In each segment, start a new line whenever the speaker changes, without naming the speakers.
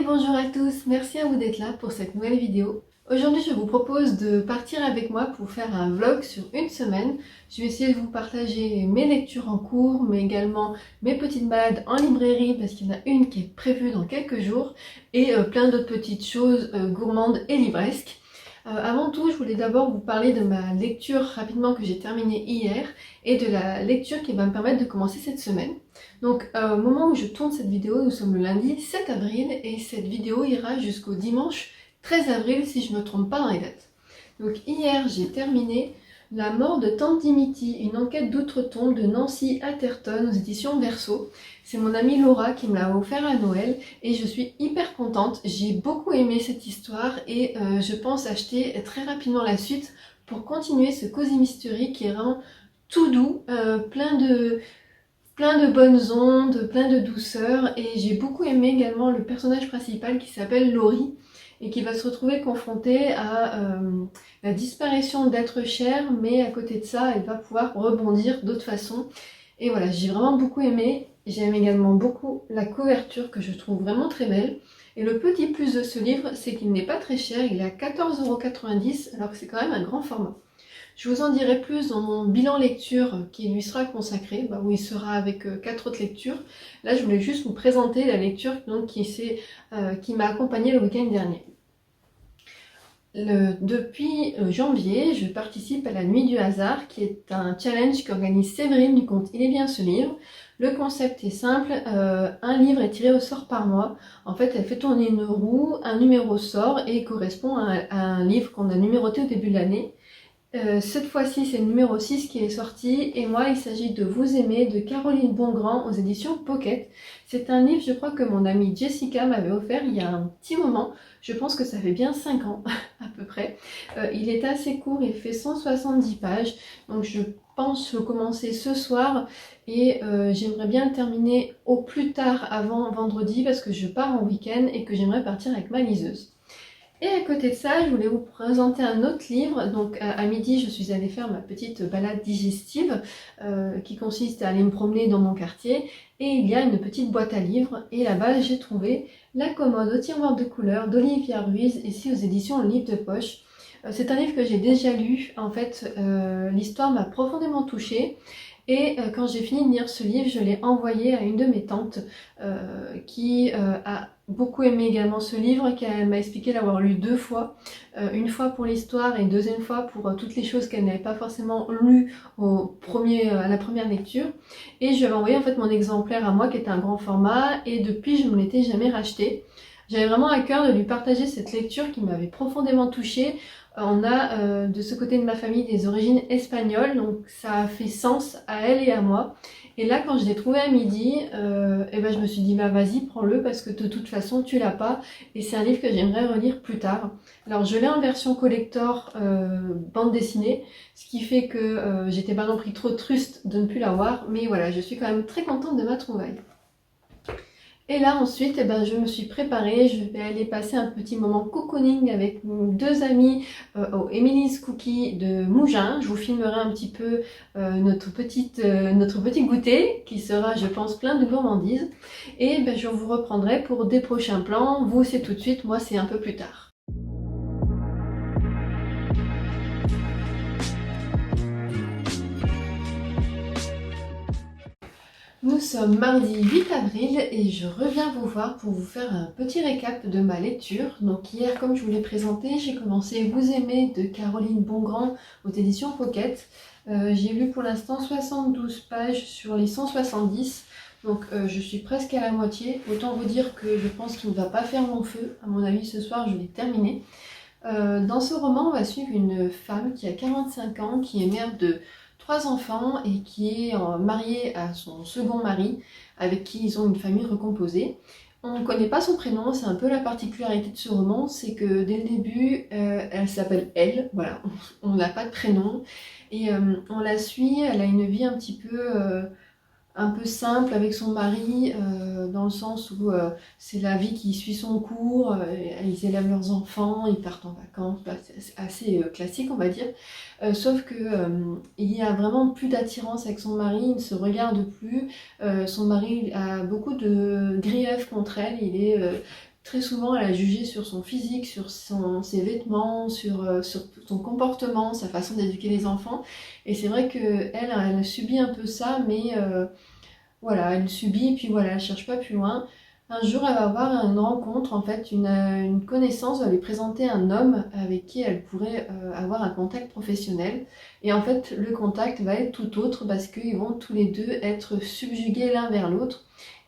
Bonjour à tous, merci à vous d'être là pour cette nouvelle vidéo. Aujourd'hui je vous propose de partir avec moi pour faire un vlog sur une semaine. Je vais essayer de vous partager mes lectures en cours, mais également mes petites balades en librairie parce qu'il y en a une qui est prévue dans quelques jours et plein d'autres petites choses gourmandes et livresques. Avant tout, je voulais d'abord vous parler de ma lecture rapidement que j'ai terminée hier et de la lecture qui va me permettre de commencer cette semaine. Donc au moment où je tourne cette vidéo, nous sommes le lundi 7 avril et cette vidéo ira jusqu'au dimanche 13 avril si je ne me trompe pas dans les dates. Donc hier j'ai terminé La mort de Tante Dimity, une enquête d'outre-tombe de Nancy Atherton aux éditions Verso. C'est mon amie Laura qui me l'a offert à Noël et je suis hyper contente. J'ai beaucoup aimé cette histoire et je pense acheter très rapidement la suite pour continuer ce cosy mystery qui est vraiment tout doux, plein de bonnes ondes, plein de douceur, et j'ai beaucoup aimé également le personnage principal qui s'appelle Laurie et qui va se retrouver confrontée à la disparition d'êtres chers, mais à côté de ça elle va pouvoir rebondir d'autres façons. Et voilà, j'ai vraiment beaucoup aimé. J'aime également beaucoup la couverture que je trouve vraiment très belle. Et le petit plus de ce livre, c'est qu'il n'est pas très cher, il est à 14,90 € alors que c'est quand même un grand format. Je vous en dirai plus dans mon bilan lecture qui lui sera consacré, où il sera avec 4 autres lectures. Là, je voulais juste vous présenter la lecture donc, qui m'a accompagnée le week-end dernier. Depuis janvier, je participe à la Nuit du hasard, qui est un challenge qu'organise Séverine du compte Il est bien ce livre. Le concept est simple, un livre est tiré au sort par mois. En fait, elle fait tourner une roue, un numéro sort et correspond à un livre qu'on a numéroté au début de l'année. Cette fois-ci, c'est le numéro 6 qui est sorti, et moi, il s'agit de Vous aimer de Caroline Bongrand aux éditions Pocket. C'est un livre, je crois, que mon amie Jessica m'avait offert il y a un petit moment. Je pense que ça fait bien 5 ans, à peu près. Il est assez court, il fait 170 pages, donc je pense le commencer ce soir, et j'aimerais bien le terminer au plus tard avant vendredi, parce que je pars en week-end et que j'aimerais partir avec ma liseuse. Et à côté de ça, je voulais vous présenter un autre livre. Donc à midi, je suis allée faire ma petite balade digestive qui consiste à aller me promener dans mon quartier. Et il y a une petite boîte à livres. Et là-bas, j'ai trouvé La commode au tiroir de couleurs d'Olivia Ruiz, ici aux éditions Livre de poche. C'est un livre que j'ai déjà lu. En fait, l'histoire m'a profondément touchée. Et quand j'ai fini de lire ce livre, je l'ai envoyé à une de mes tantes qui a beaucoup aimé également ce livre, qui m'a expliqué l'avoir lu 2 fois. Une fois pour l'histoire et une deuxième fois pour toutes les choses qu'elle n'avait pas forcément lues à la première lecture. Et je lui avais envoyé en fait mon exemplaire à moi qui était un grand format, et depuis je ne me l'étais jamais racheté. J'avais vraiment à cœur de lui partager cette lecture qui m'avait profondément touchée. On a de ce côté de ma famille des origines espagnoles, donc ça a fait sens à elle et à moi. Et là, quand je l'ai trouvé à midi, je me suis dit, vas-y, prends-le, parce que de toute façon, tu l'as pas. Et c'est un livre que j'aimerais relire plus tard. Alors, je l'ai en version collector bande dessinée, ce qui fait que j'étais pas non plus trop triste de ne plus l'avoir. Mais voilà, je suis quand même très contente de ma trouvaille. Et là ensuite, je me suis préparée, je vais aller passer un petit moment cocooning avec 2 amis au Emily's Cookie de Mougins. Je vous filmerai un petit peu notre petit goûter qui sera, je pense, plein de gourmandises. Et je vous reprendrai pour des prochains plans. Vous, c'est tout de suite, moi, c'est un peu plus tard. Nous sommes mardi 8 avril et je reviens vous voir pour vous faire un petit récap de ma lecture. Donc hier, comme je vous l'ai présenté, j'ai commencé Vous aimer de Caroline Bongrand aux éditions Pocket. J'ai lu pour l'instant 72 pages sur les 170, donc je suis presque à la moitié. Autant vous dire que je pense qu'il ne va pas faire long feu. À mon avis, ce soir, je l'ai terminé. Dans ce roman, on va suivre une femme qui a 45 ans, qui est mère de 3 enfants et qui est mariée à son second mari, avec qui ils ont une famille recomposée. On ne connaît pas son prénom, c'est un peu la particularité de ce roman, c'est que dès le début, elle s'appelle Elle, voilà, on n'a pas de prénom, et on la suit, elle a une vie un peu simple avec son mari, dans le sens où c'est la vie qui suit son cours, ils élèvent leurs enfants, ils partent en vacances, c'est assez classique on va dire, sauf que il y a vraiment plus d'attirance avec son mari, ils ne se regardent plus, son mari a beaucoup de griefs contre elle, il est très souvent elle a jugé sur son physique, sur ses vêtements, sur son comportement, sa façon d'éduquer les enfants. Et c'est vrai qu'elle subit un peu ça, mais voilà, elle subit, et puis voilà, elle cherche pas plus loin. Un jour, elle va avoir une rencontre, en fait, une connaissance va lui présenter un homme avec qui elle pourrait avoir un contact professionnel. Et en fait, le contact va être tout autre parce qu'ils vont tous les deux être subjugués l'un vers l'autre.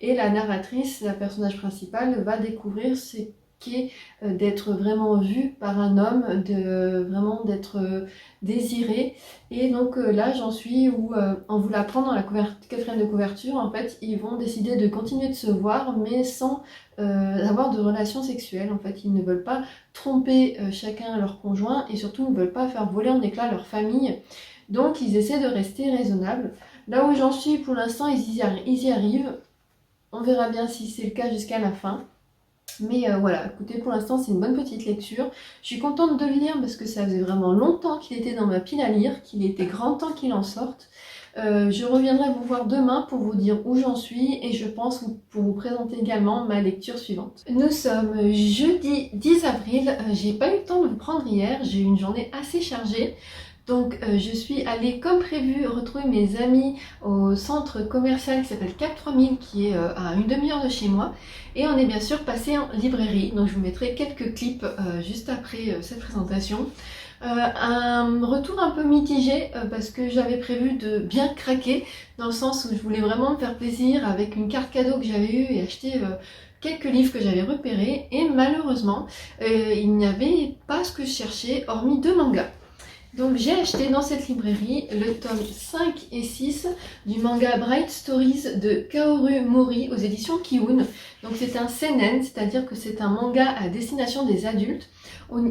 Et la narratrice, la personnage principal, va découvrir ce qu'est d'être vraiment vue par un homme, vraiment d'être désirée. Et donc là, j'en suis où, en vous l'apprendre dans la quatrième de couverture, en fait, ils vont décider de continuer de se voir, mais sans avoir de relations sexuelles. En fait, ils ne veulent pas tromper chacun leur conjoint et surtout ne veulent pas faire voler en éclats leur famille. Donc, ils essaient de rester raisonnables. Là où j'en suis pour l'instant, ils y arrivent. On verra bien si c'est le cas jusqu'à la fin. Mais voilà, écoutez, pour l'instant, c'est une bonne petite lecture. Je suis contente de le lire parce que ça faisait vraiment longtemps qu'il était dans ma pile à lire, qu'il était grand temps qu'il en sorte. Je reviendrai vous voir demain pour vous dire où j'en suis et je pense pour vous présenter également ma lecture suivante. Nous sommes jeudi 10 avril, j'ai pas eu le temps de vous prendre hier, j'ai eu une journée assez chargée. Donc je suis allée comme prévu retrouver mes amis au centre commercial qui s'appelle Cap 3000 qui est à une demi-heure de chez moi et on est bien sûr passé en librairie, donc je vous mettrai quelques clips juste après cette présentation. Un retour un peu mitigé parce que j'avais prévu de bien craquer dans le sens où je voulais vraiment me faire plaisir avec une carte cadeau que j'avais eue et acheter quelques livres que j'avais repérés et malheureusement il n'y avait pas ce que je cherchais hormis 2 mangas. Donc j'ai acheté dans cette librairie le tome 5 et 6 du manga Bright Stories de Kaoru Mori aux éditions Kiun. Donc c'est un seinen, c'est-à-dire que c'est un manga à destination des adultes.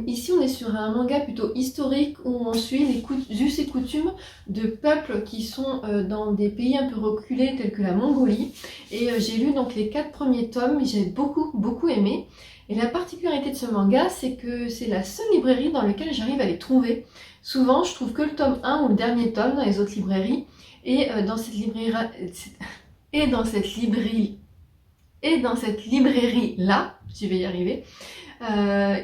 Ici on est sur un manga plutôt historique où on suit les us et coutumes de peuples qui sont dans des pays un peu reculés tels que la Mongolie. Et j'ai lu donc les 4 premiers tomes et j'ai beaucoup aimé. Et la particularité de ce manga, c'est que c'est la seule librairie dans laquelle j'arrive à les trouver. Souvent, je trouve que le tome 1 ou le dernier tome dans les autres librairies. Et dans cette librairie là, je vais y arriver,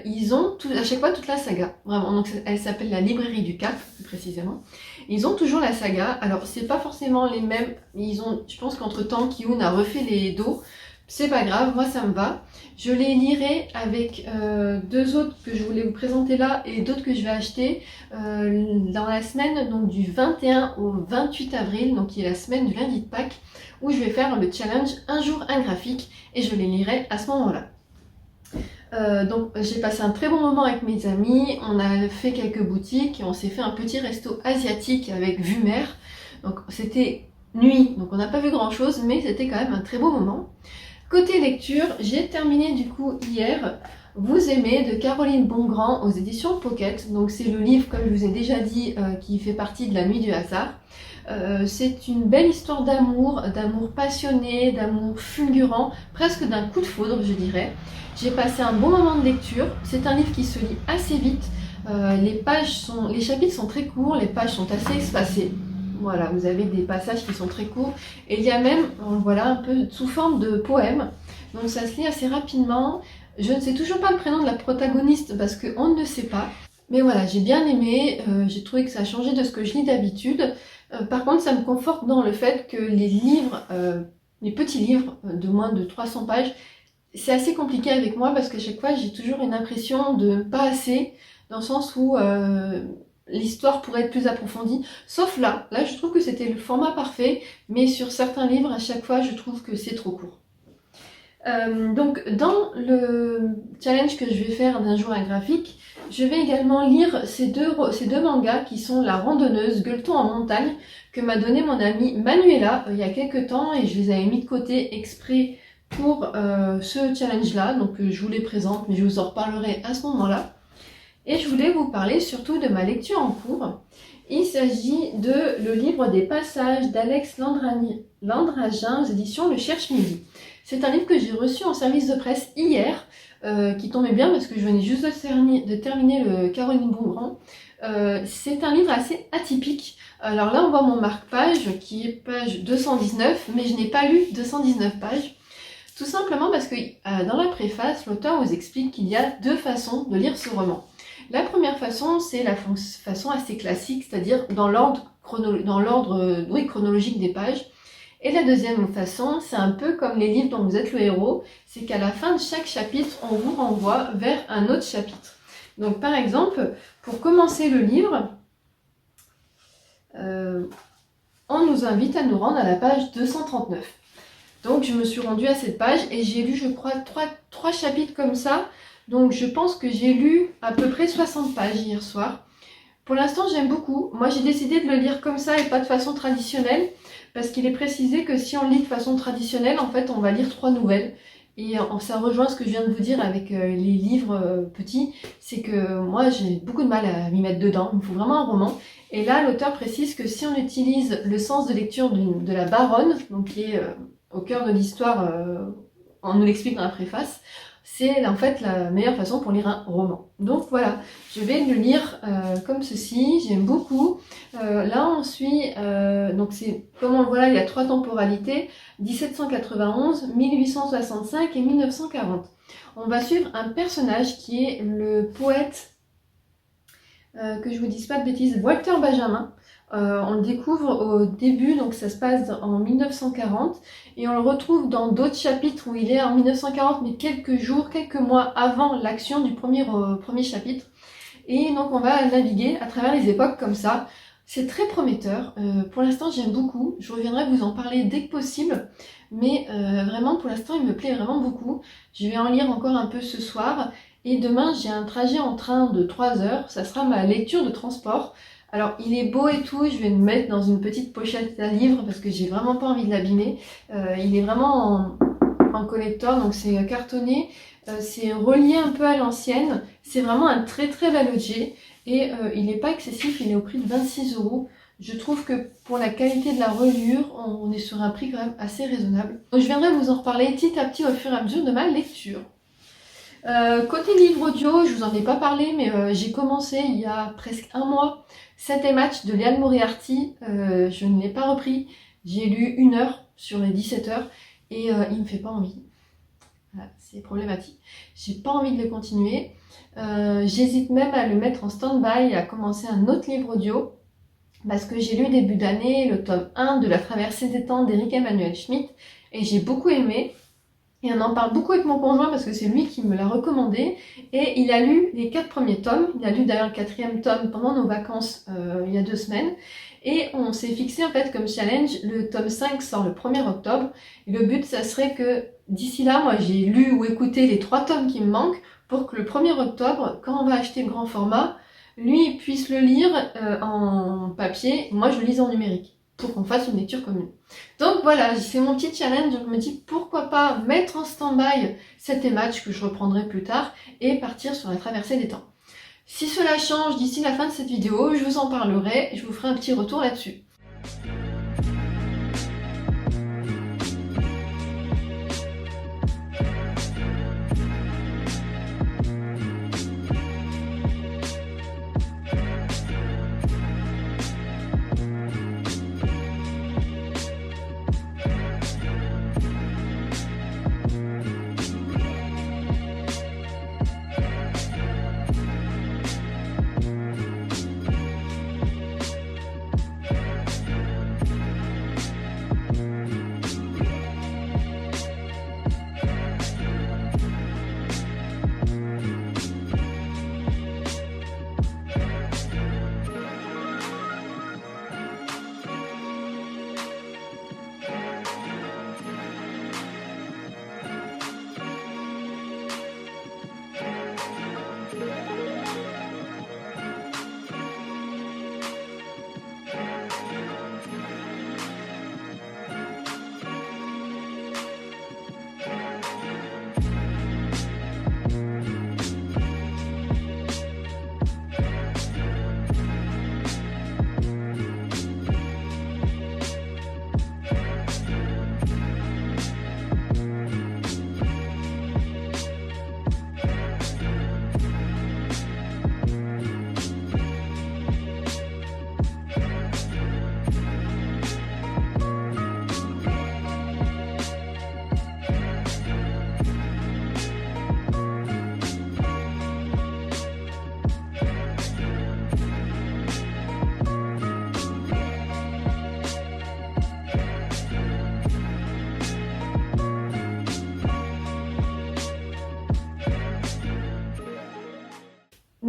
ils ont à chaque fois toute la saga. Vraiment, donc elle s'appelle la librairie du Cap, précisément. Ils ont toujours la saga. Alors, c'est pas forcément les mêmes. Je pense qu'entre temps, Kiun a refait les dos. C'est pas grave, moi ça me va. Je les lirai avec 2 autres que je voulais vous présenter là et d'autres que je vais acheter dans la semaine donc du 21 au 28 avril, donc qui est la semaine du lundi de Pâques, où je vais faire le challenge un jour un graphique et je les lirai à ce moment-là. Donc j'ai passé un très bon moment avec mes amis, on a fait quelques boutiques et on s'est fait un petit resto asiatique avec vue mer. Donc c'était nuit, donc on n'a pas vu grand chose, mais c'était quand même un très beau moment. Côté lecture, j'ai terminé du coup hier Vous aimez de Caroline Bongrand aux éditions Pocket. Donc c'est le livre, comme je vous ai déjà dit, qui fait partie de La Nuit du hasard. C'est une belle histoire d'amour passionné, d'amour fulgurant, presque d'un coup de foudre je dirais. J'ai passé un bon moment de lecture, c'est un livre qui se lit assez vite, les chapitres sont très courts, les pages sont assez espacées. Voilà, vous avez des passages qui sont très courts et il y a même, voilà, un peu sous forme de poème. Donc ça se lit assez rapidement. Je ne sais toujours pas le prénom de la protagoniste parce qu'on ne le sait pas. Mais voilà, j'ai bien aimé, j'ai trouvé que ça a changé de ce que je lis d'habitude. Par contre, ça me conforte dans le fait que les livres, les petits livres de moins de 300 pages, c'est assez compliqué avec moi parce qu'à chaque fois, j'ai toujours une impression de pas assez, dans le sens où l'histoire pourrait être plus approfondie. Sauf là, je trouve que c'était le format parfait, mais sur certains livres, à chaque fois, je trouve que c'est trop court. Donc dans le challenge que je vais faire d'un jour un graphique, je vais également lire ces deux mangas qui sont La Randonneuse, Gueuleton en montagne, que m'a donné mon amie Manuela il y a quelques temps et je les avais mis de côté exprès pour ce challenge là, donc je vous les présente mais je vous en reparlerai à ce moment là. Et je voulais vous parler surtout de ma lecture en cours. Il s'agit de Le livre des passages d'Alex Landragin aux éditions Le Cherche-Midi. C'est un livre que j'ai reçu en service de presse hier, qui tombait bien parce que je venais juste de terminer le Caroline Bongrand. C'est un livre assez atypique. Alors là, on voit mon marque-page qui est page 219, mais je n'ai pas lu 219 pages. Tout simplement parce que dans la préface, l'auteur vous explique qu'il y a deux façons de lire ce roman. La première façon, c'est la façon assez classique, c'est-à-dire dans l'ordre chronologique des pages. Et la deuxième façon, c'est un peu comme les livres dont vous êtes le héros, c'est qu'à la fin de chaque chapitre, on vous renvoie vers un autre chapitre. Donc par exemple, pour commencer le livre, on nous invite à nous rendre à la page 239. Donc je me suis rendue à cette page et j'ai lu, je crois, trois chapitres comme ça. Donc je pense que j'ai lu à peu près 60 pages hier soir. Pour l'instant, j'aime beaucoup. Moi, j'ai décidé de le lire comme ça et pas de façon traditionnelle, parce qu'il est précisé que si on lit de façon traditionnelle, en fait, on va lire 3 nouvelles. Et ça rejoint ce que je viens de vous dire avec les livres petits, c'est que moi, j'ai beaucoup de mal à m'y mettre dedans. Il me faut vraiment un roman. Et là, l'auteur précise que si on utilise le sens de lecture de la baronne, donc qui est au cœur de l'histoire, on nous l'explique dans la préface, c'est en fait la meilleure façon pour lire un roman. Donc voilà, je vais le lire comme ceci, j'aime beaucoup. Là on suit, donc c'est comme on le voit là, il y a 3 temporalités, 1791, 1865 et 1940. On va suivre un personnage qui est le poète, que je vous dise pas de bêtises, Walter Benjamin. On le découvre au début, donc ça se passe en 1940, et on le retrouve dans d'autres chapitres où il est en 1940, mais quelques mois avant l'action du premier chapitre. Et donc on va naviguer à travers les époques comme ça. C'est très prometteur. Pour l'instant, j'aime beaucoup. Je reviendrai vous en parler dès que possible, mais vraiment pour l'instant, il me plaît vraiment beaucoup. Je vais en lire encore un peu ce soir, et demain, j'ai un trajet en train de 3 heures. Ça sera ma lecture de transport. Alors, il est beau et tout, je vais le mettre dans une petite pochette à livre parce que j'ai vraiment pas envie de l'abîmer. Il est vraiment en collector, donc c'est cartonné. C'est relié un peu à l'ancienne. C'est vraiment un très très bel objet. Et il n'est pas excessif, il est au prix de 26 €. Je trouve que pour la qualité de la reliure, on est sur un prix quand même assez raisonnable. Donc je viendrai vous en reparler petit à petit au fur et à mesure de ma lecture. Côté livre audio, je vous en ai pas parlé, mais j'ai commencé il y a presque un mois 7 et match de Liane Moriarty. Je ne l'ai pas repris. J'ai lu 1 heure sur les 17 heures et il me fait pas envie. Voilà, c'est problématique. J'ai pas envie de le continuer. J'hésite même à le mettre en stand-by et à commencer un autre livre audio parce que j'ai lu début d'année le tome 1 de La Traversée des temps d'Éric Emmanuel Schmitt et j'ai beaucoup aimé. Et on en parle beaucoup avec mon conjoint parce que c'est lui qui me l'a recommandé. Et il a lu les 4 premiers tomes. Il a lu d'ailleurs le 4e tome pendant nos vacances il y a 2 semaines. Et on s'est fixé en fait comme challenge, le tome 5 sort le 1er octobre. Et le but, ça serait que d'ici là, moi j'ai lu ou écouté les 3 tomes qui me manquent pour que le 1er octobre, quand on va acheter le grand format, lui puisse le lire en papier, moi je le lise en numérique, pour qu'on fasse une lecture commune. Donc voilà, c'est mon petit challenge, je me dis pourquoi pas mettre en stand-by cet match que je reprendrai plus tard et partir sur la traversée des temps. Si cela change d'ici la fin de cette vidéo, je vous en parlerai, je vous ferai un petit retour là-dessus.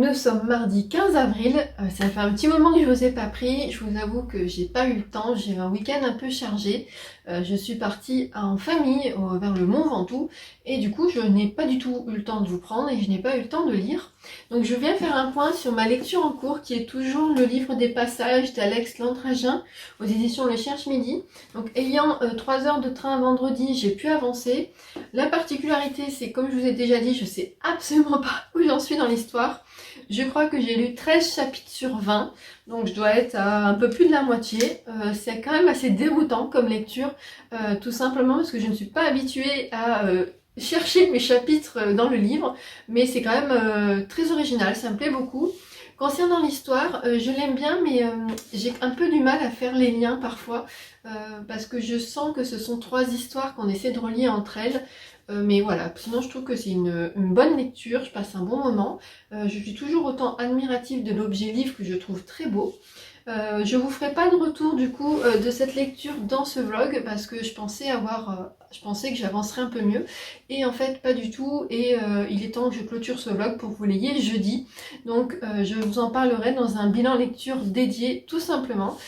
Nous sommes mardi 15 avril, ça fait un petit moment que je vous ai pas pris, je vous avoue que j'ai pas eu le temps, j'ai eu un week-end un peu chargé, je suis partie en famille vers le Mont Ventoux et du coup je n'ai pas du tout eu le temps de vous prendre et je n'ai pas eu le temps de lire. Donc je viens faire un point sur ma lecture en cours qui est toujours le livre des passages d'Alex Landragin aux éditions Le Cherche-Midi. Donc ayant 3 heures de train vendredi, j'ai pu avancer. La particularité c'est, comme je vous ai déjà dit, je sais absolument pas où j'en suis dans l'histoire. Je crois que j'ai lu 13 chapitres sur 20, donc je dois être à un peu plus de la moitié. C'est quand même assez déroutant comme lecture, tout simplement parce que je ne suis pas habituée à chercher mes chapitres dans le livre, mais c'est quand même très original, ça me plaît beaucoup. Concernant l'histoire, je l'aime bien, mais j'ai un peu du mal à faire les liens parfois, parce que je sens que ce sont 3 histoires qu'on essaie de relier entre elles. Mais voilà, sinon je trouve que c'est une bonne lecture, je passe un bon moment. Je suis toujours autant admirative de l'objet livre que je trouve très beau. Je vous ferai pas de retour du coup de cette lecture dans ce vlog parce que je pensais que j'avancerais un peu mieux et en fait pas du tout, et il est temps que je clôture ce vlog pour que vous l'ayez jeudi. Donc je vous en parlerai dans un bilan lecture dédié tout simplement.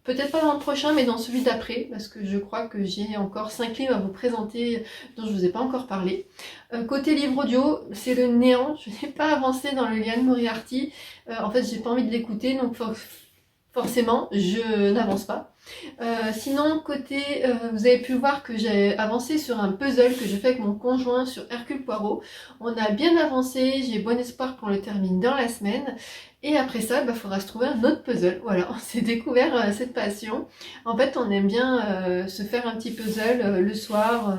Peut-être pas dans le prochain, mais dans celui d'après, parce que je crois que j'ai encore 5 livres à vous présenter dont je vous ai pas encore parlé. Côté livre audio, c'est le néant. Je n'ai pas avancé dans le Liane Moriarty. En fait, j'ai pas envie de l'écouter, donc forcément, je n'avance pas. Sinon, côté, vous avez pu voir que j'ai avancé sur un puzzle que je fais avec mon conjoint sur Hercule Poirot. On a bien avancé, j'ai bon espoir qu'on le termine dans la semaine. Et après ça, il faudra se trouver un autre puzzle. Voilà, on s'est découvert cette passion. En fait, on aime bien se faire un petit puzzle le soir,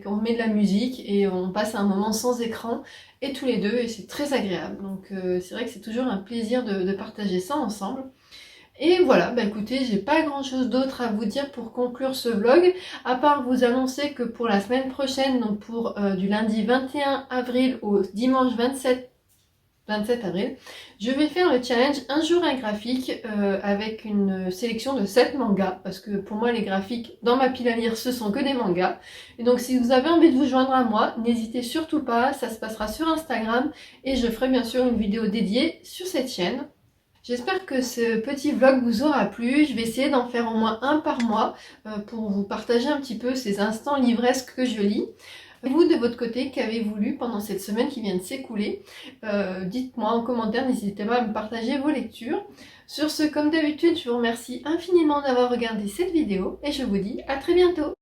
on met de la musique et on passe un moment sans écran, et tous les deux, et c'est très agréable. Donc c'est vrai que c'est toujours un plaisir de partager ça ensemble. Et voilà, écoutez, j'ai pas grand chose d'autre à vous dire pour conclure ce vlog, à part vous annoncer que pour la semaine prochaine, donc pour du lundi 21 avril au dimanche 27 avril, je vais faire le challenge un jour un graphique avec une sélection de 7 mangas, parce que pour moi les graphiques dans ma pile à lire ce sont que des mangas. Et donc si vous avez envie de vous joindre à moi, n'hésitez surtout pas, ça se passera sur Instagram et je ferai bien sûr une vidéo dédiée sur cette chaîne. J'espère que ce petit vlog vous aura plu. Je vais essayer d'en faire au moins un par mois pour vous partager un petit peu ces instants livresques que je lis. Vous, de votre côté, qu'avez-vous lu pendant cette semaine qui vient de s'écouler? Dites-moi en commentaire, n'hésitez pas à me partager vos lectures. Sur ce, comme d'habitude, je vous remercie infiniment d'avoir regardé cette vidéo et je vous dis à très bientôt.